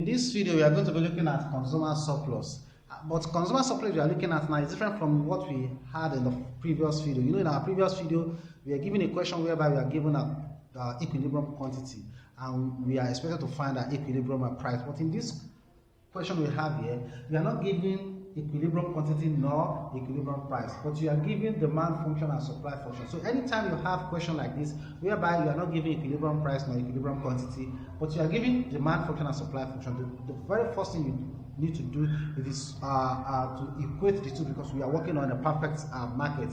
In this video, we are going to be looking at consumer surplus. But consumer surplus we are looking at now is different from what we had in the previous video. You know, in our previous video, we are given a question whereby we are given a equilibrium quantity, and we are expected to find an equilibrium price. But in this question we have here, we are not given equilibrium quantity nor equilibrium price, but you are given demand function and supply function. So anytime you have a question like this whereby you are not given equilibrium price nor equilibrium quantity, but you are given demand function and supply function, the very first thing you need to do is to equate the two, because we are working on a perfect market.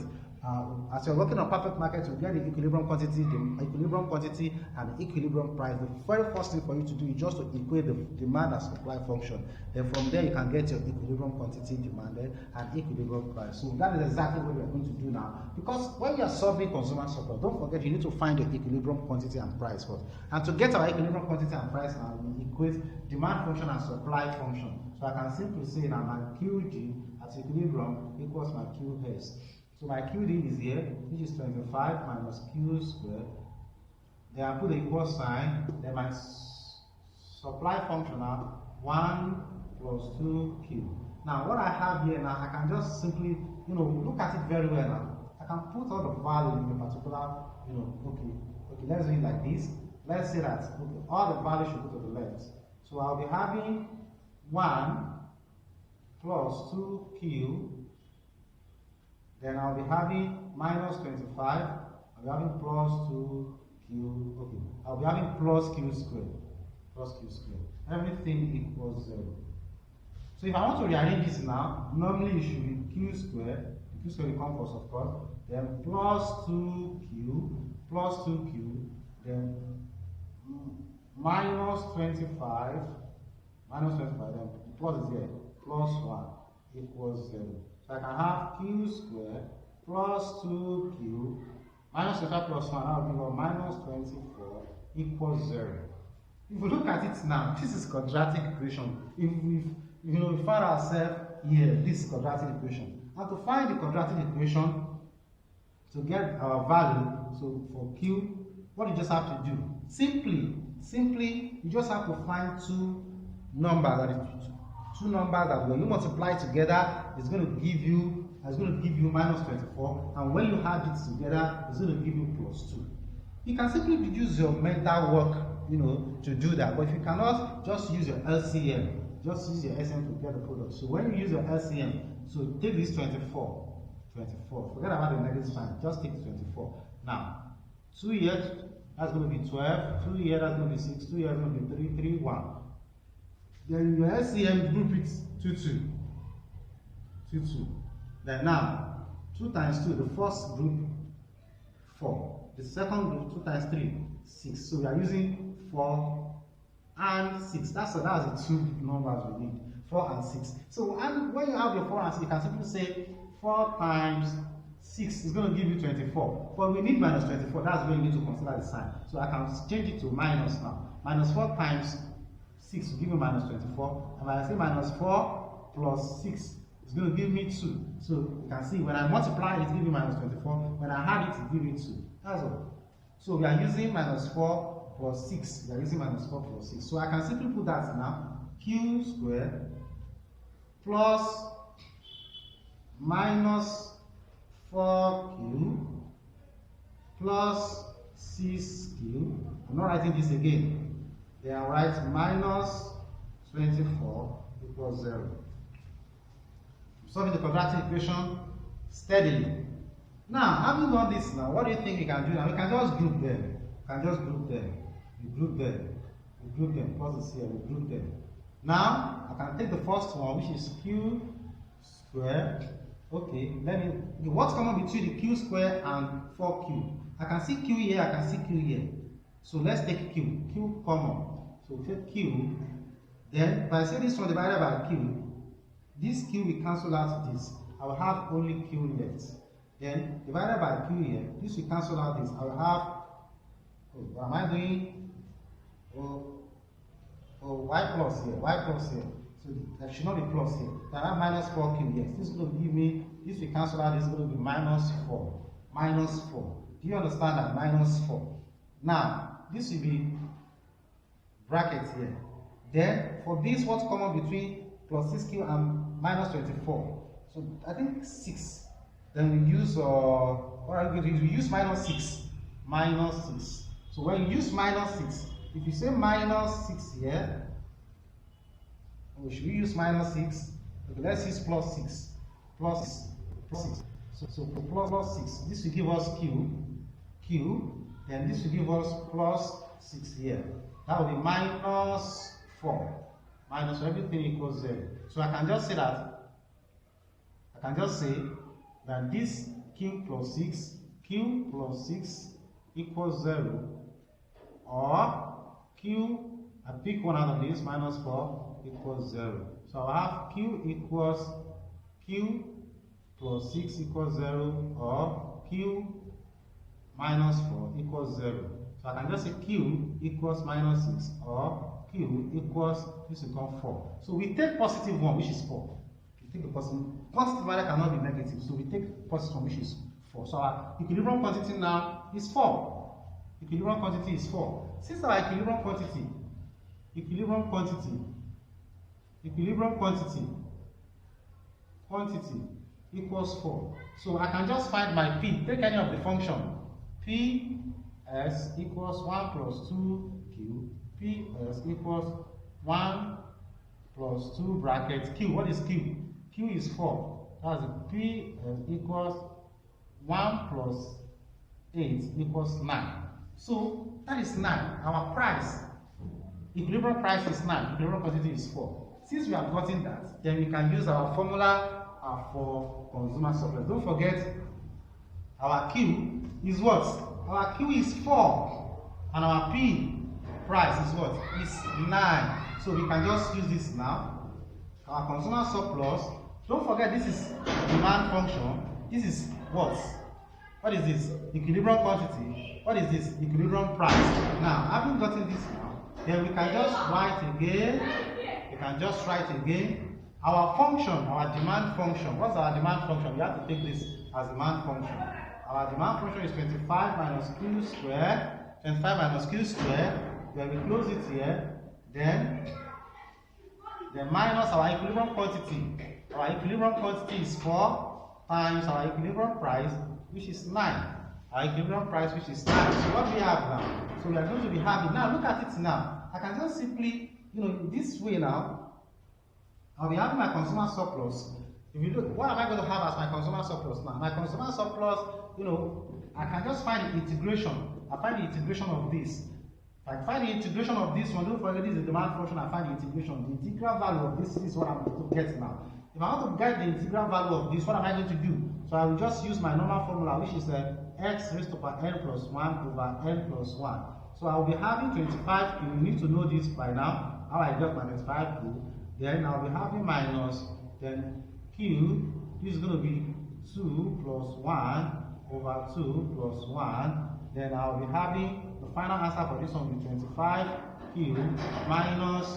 As you're working on perfect market, you get the equilibrium quantity, and the equilibrium price. The very first thing for you to do is just to equate the demand and supply function. Then from there you can get your equilibrium quantity demanded and equilibrium price. So that is exactly what we are going to do now. Because when you are solving consumer surplus, don't forget you need to find your equilibrium quantity and price first. And to get our equilibrium quantity and price now, we equate demand function and supply function. So I can simply say now my QD at equilibrium equals my QS. So my QD is here, which is 25 minus Q squared. Then I put the equal sign. Then my supply function now 1 plus 2Q. Now what I have here now, I can just simply, look at it very well now. I can put all the value in a particular, okay, let's do it like this. Let's say that all the values should go to the left. So I'll be having 1 plus 2Q. Then I'll be having minus 25. I'll be having plus 2Q. Okay. I'll be having plus Q squared. Plus Q squared. Everything equals 0. So if I want to rearrange this now, normally it should be Q squared. Q squared will come first, of course. Then plus 2Q. Plus 2Q. Then minus 25. Minus 25. Then plus is here. Plus 1 equals 0. So I can have Q squared plus 2Q minus 25 plus 1, that will give us minus 24 equals 0. If we look at it now, this is quadratic equation. If we find ourselves here, this is quadratic equation. And to find the quadratic equation, to get our value, so for Q, what you just have to do? Simply, you just have to find two numbers that when you multiply together, it's going to give you minus 24, and when you add it together, it's going to give you plus 2. You can simply use your mental work, to do that. But if you cannot, just use your LCM. Just use your LCM to get the product. So when you use your LCM, so take this 24. Forget about the negative sign. Just take 24. Now, 2 here, that's going to be 12. 2 here, that's going to be 6. 2 here, that's going to be 3. 3, 1. Then your LCM group it 2. Then now 2 times 2, the first group 4, the second group 2 times 3 6. So we are using 4 and 6. That's the two numbers we need, 4 and 6. So and when you have your 4 and 6, you can simply say 4 times 6 is going to give you 24. But we need minus 24. That's where you need to consider the sign. So I can change it to minus now. Minus 4 times 6 will give me minus 24, and when I say minus 4 plus 6 is going to give me 2. So you can see when I multiply it, give me minus 24. When I add it, it give me 2. That's all. So we are using minus 4 plus 6. We are using minus 4 plus 6. So I can simply put that now. Q squared plus minus 4Q plus 6Q. I'm not writing this again. They are right, minus 24 equals 0. Solving the quadratic equation steadily. Now, having done this now, what do you think you can do now? We can just group them. You group them, plus is here, we group them. Now, I can take the first one, which is Q squared. Okay, what's common between the Q squared and 4Q? I can see Q here, I can see Q here. So let's take Q common. So we take Q, then if I say this one divided by Q, this Q will cancel out this. I will have only Q left. Then divided by Q here, this will cancel out this. I will have, what am I doing? Y plus here. So there should not be plus here. Then I have minus 4Q, yes. This is going to give me, this will cancel out, this is going to be minus 4. Minus 4. Do you understand that? Minus 4. Now, this will be bracket here. Then for this, what's common between plus 6q and minus 24? So I think 6. Then we use what are we going to use? We use minus 6. Minus 6. So when you use minus 6, if you say minus 6 here, we should use minus 6. Okay, let's use plus 6. Plus 6. So plus 6. This will give us q. Then this will give us plus 6 here. That will be minus 4. Minus everything equals 0. So I can just say that this q plus 6 equals 0, or q, I pick one out of this, minus 4 equals 0. So I have q plus 6 equals 0, or q minus 4 equals 0. So I can just say q equals minus 6, or q equals, this will become 4. So we take positive 1, which is 4. We take a positive value cannot be negative, so we take positive 1, which is 4. So our equilibrium quantity now is 4. Equilibrium quantity is 4. Since our equilibrium quantity equals 4, so I can just find my p. Take any of the function. P s equals 1 plus 2q. P s equals 1 plus 2 brackets q. What is q? Q is 4. That's p equals 1 plus 8 equals 9. So that is 9. Our price, equilibrium price is 9. Equilibrium quantity is 4. Since we have gotten that, then we can use our formula for consumer surplus. Don't forget, our Q is what? Our Q is 4. And our P price is what? Is 9. So we can just use this now. Our consumer surplus. Don't forget, this is demand function. This is what? What is this? Equilibrium quantity. What is this? Equilibrium price. Now, having gotten this now, then we can just write again. Our function, our demand function. What's our demand function? We have to take this as demand function. Our demand function is 25 minus q squared. 25 minus q squared. Then we close it here. Then minus our equilibrium quantity. Our equilibrium quantity is 4 times our equilibrium price, which is 9. Our equilibrium price, which is 9. So what do we have now? So we are going to be having, now look at it now. I can just simply, this way now, I'll be having my consumer surplus. If you look, what am I going to have as my consumer surplus now? My consumer surplus, I can just find the integration. I find the integration of this. If I find the integration of this one, don't forget this is the demand function, I find the integration. The integral value of this is what I'm going to get now. If I want to get the integral value of this, what am I going to do? So I will just use my normal formula, which is x raised to power n plus 1 over n plus 1. So I will be having 25q. You need to know this by now, how I got my 25q. Then I'll be having minus, then q, this is going to be 2 plus 1 over 2 plus 1. Then I'll be having the final answer for this one will be 25q minus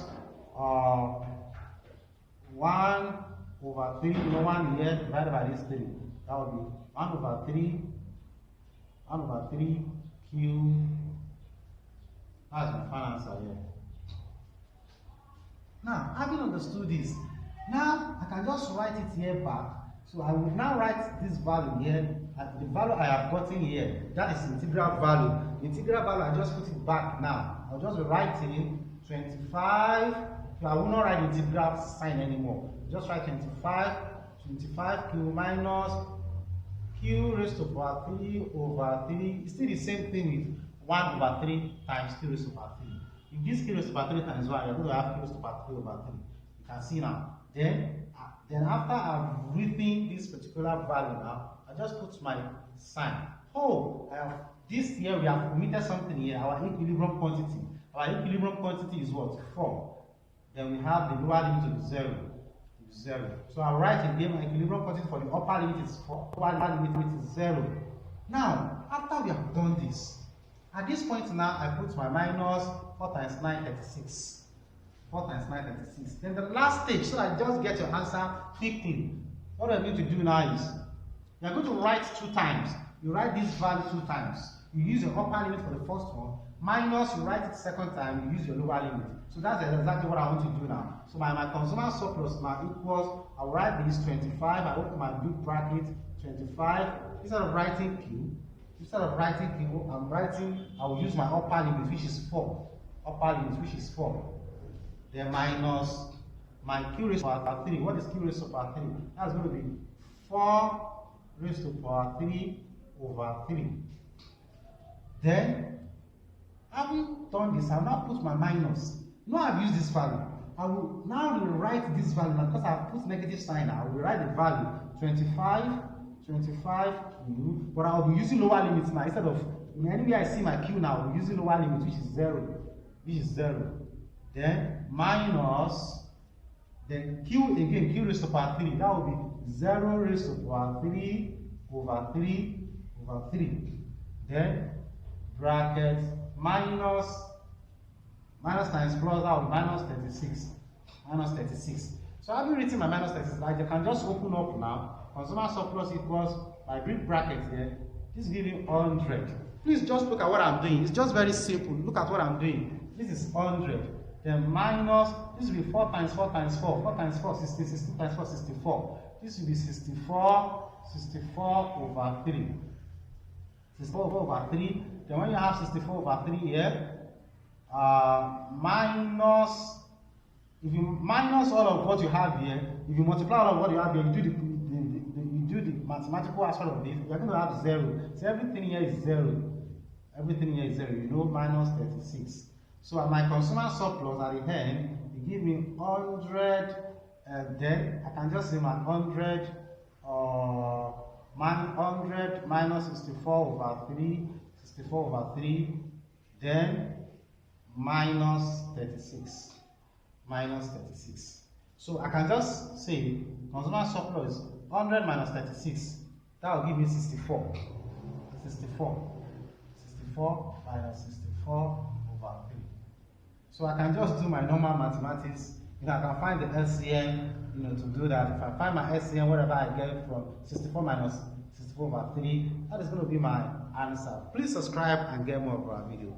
1 over 3, 1 here divided by this 3. That will be 1 over 3 q. That's my final answer here. Now, having understood this, now I can just write it here back. So I will now write this value here, and the value I have gotten here, that is integral value. The integral value, I just put it back now. I'll just write in 25. I will not write the integral sign anymore. Just write 25q minus q raised to power 3 over 3. It's still the same thing with 1 over 3 times q raised to power 3. If this q raised to power 3 times 1, you're going to have q raised to power 3 over 3. You can see now. Then after I've written this particular value now, I just put my sign. Oh, I have this here, we have omitted something here, our equilibrium quantity. Our equilibrium quantity is what? 4. Then we have the lower limit to 0. 0. So I'll write again my equilibrium quantity for the upper limit is 4, lower limit is 0. Now, after we have done this, at this point now, I put my minus 4 times 9, 36. 4 times 9, 36. Then the last stage, so I just get your answer quickly. What we're going to do now is, you're going to write 2 times. You write this value 2 times. You use your upper limit for the first one, minus, you write it second time, you use your lower limit. So that's exactly what I want to do now. So my consumer surplus now equals, I'll write this 25, I open my big bracket, 25, instead of writing Q, I will use my upper limit, which is 4. Then minus my Q raised to power 3. What is Q raised to power 3? That's going to be 4 raised to power 3 over 3. Then, having done this, I'll now put my minus. Now I've used this value. I will now rewrite this value. Now, because I've put negative sign, I will rewrite the value 25 Q, but I'll be using lower limits now. Instead of, anywhere I see my Q now, I'll be using lower limit, which is 0. Then minus, then Q again, Q raised to power 3. That will be 0 raised to power 3 over 3. Then bracket minus times plus, that will be minus 36. So having written my minus 36, I can just open up now. Consumer surplus equals my big bracket here. This is giving 100. Please just look at what I'm doing. It's just very simple. Look at what I'm doing. This is 100. Then minus, this will be 4 times 4 times 4. 4 times 4, 60. 60 times 4, 64. This will be 64 over 3. 64 over 3. Then when you have 64 over 3 here, minus, if you minus all of what you have here, if you multiply all of what you have here, you do the mathematical aspect of this, you're going to have 0. So everything here is 0. You know, minus 36. So at my consumer surplus at the end, it gives me 100, and then I can just say my 100 minus 64 over 3, then minus 36. So I can just say consumer surplus is 100 minus 36. That will give me 64. 64 minus 64 over 3. So I can just do my normal mathematics. I can find the LCM, to do that. If I find my LCM, whatever I get from 64 minus 64 over 3, that is going to be my answer. Please subscribe and get more of our video.